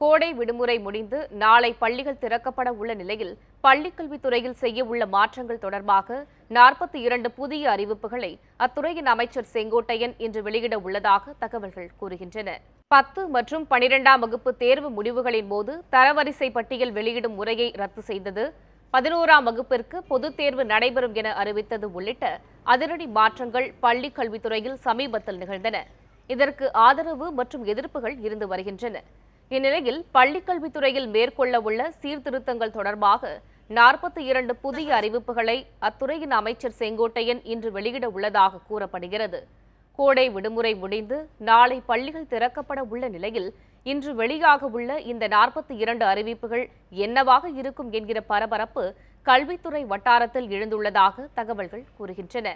கோடை விடுமுறை முடிந்து நாளை பள்ளிகள் திறக்கப்பட உள்ள நிலையில் பள்ளிக்கல்வித்துறையில் செய்ய உள்ள மாற்றங்கள் தொடர்பாக 42 புதிய அறிவிப்புகளை அத்துறையின் அமைச்சர் செங்கோட்டையன் இன்று வெளியிட உள்ளதாக தகவல்கள் கூறுகின்றன. 10 மற்றும் 12ஆம் வகுப்பு தேர்வு முடிவுகளின் போது தரவரிசை பட்டியல் வெளியிடும் முறையை ரத்து செய்தது, 11ஆம் வகுப்பிற்கு பொதுத் தேர்வு நடைபெறும் என அறிவித்தது உள்ளிட்ட அதிரடி மாற்றங்கள் பள்ளிக் கல்வித்துறையில் சமீபத்தில் நிகழ்ந்தன. இதற்கு ஆதரவு மற்றும் எதிர்ப்புகள் இருந்து வருகின்றன. இந்நிலையில் பள்ளிக்கல்வித்துறையில் மேற்கொள்ள உள்ள சீர்திருத்தங்கள் தொடர்பாக 42 புதிய அறிவிப்புகளை அத்துறையின் அமைச்சர் செங்கோட்டையன் இன்று வெளியிட உள்ளதாக கூறப்படுகிறது. கோடை விடுமுறை முடிந்து நாளை பள்ளிகள் திறக்கப்பட உள்ள நிலையில் இன்று வெளியாக உள்ள இந்த 42 அறிவிப்புகள் என்னவாக இருக்கும் என்கிற பரபரப்பு கல்வித்துறை வட்டாரத்தில் எழுந்துள்ளதாக தகவல்கள் கூறுகின்றன.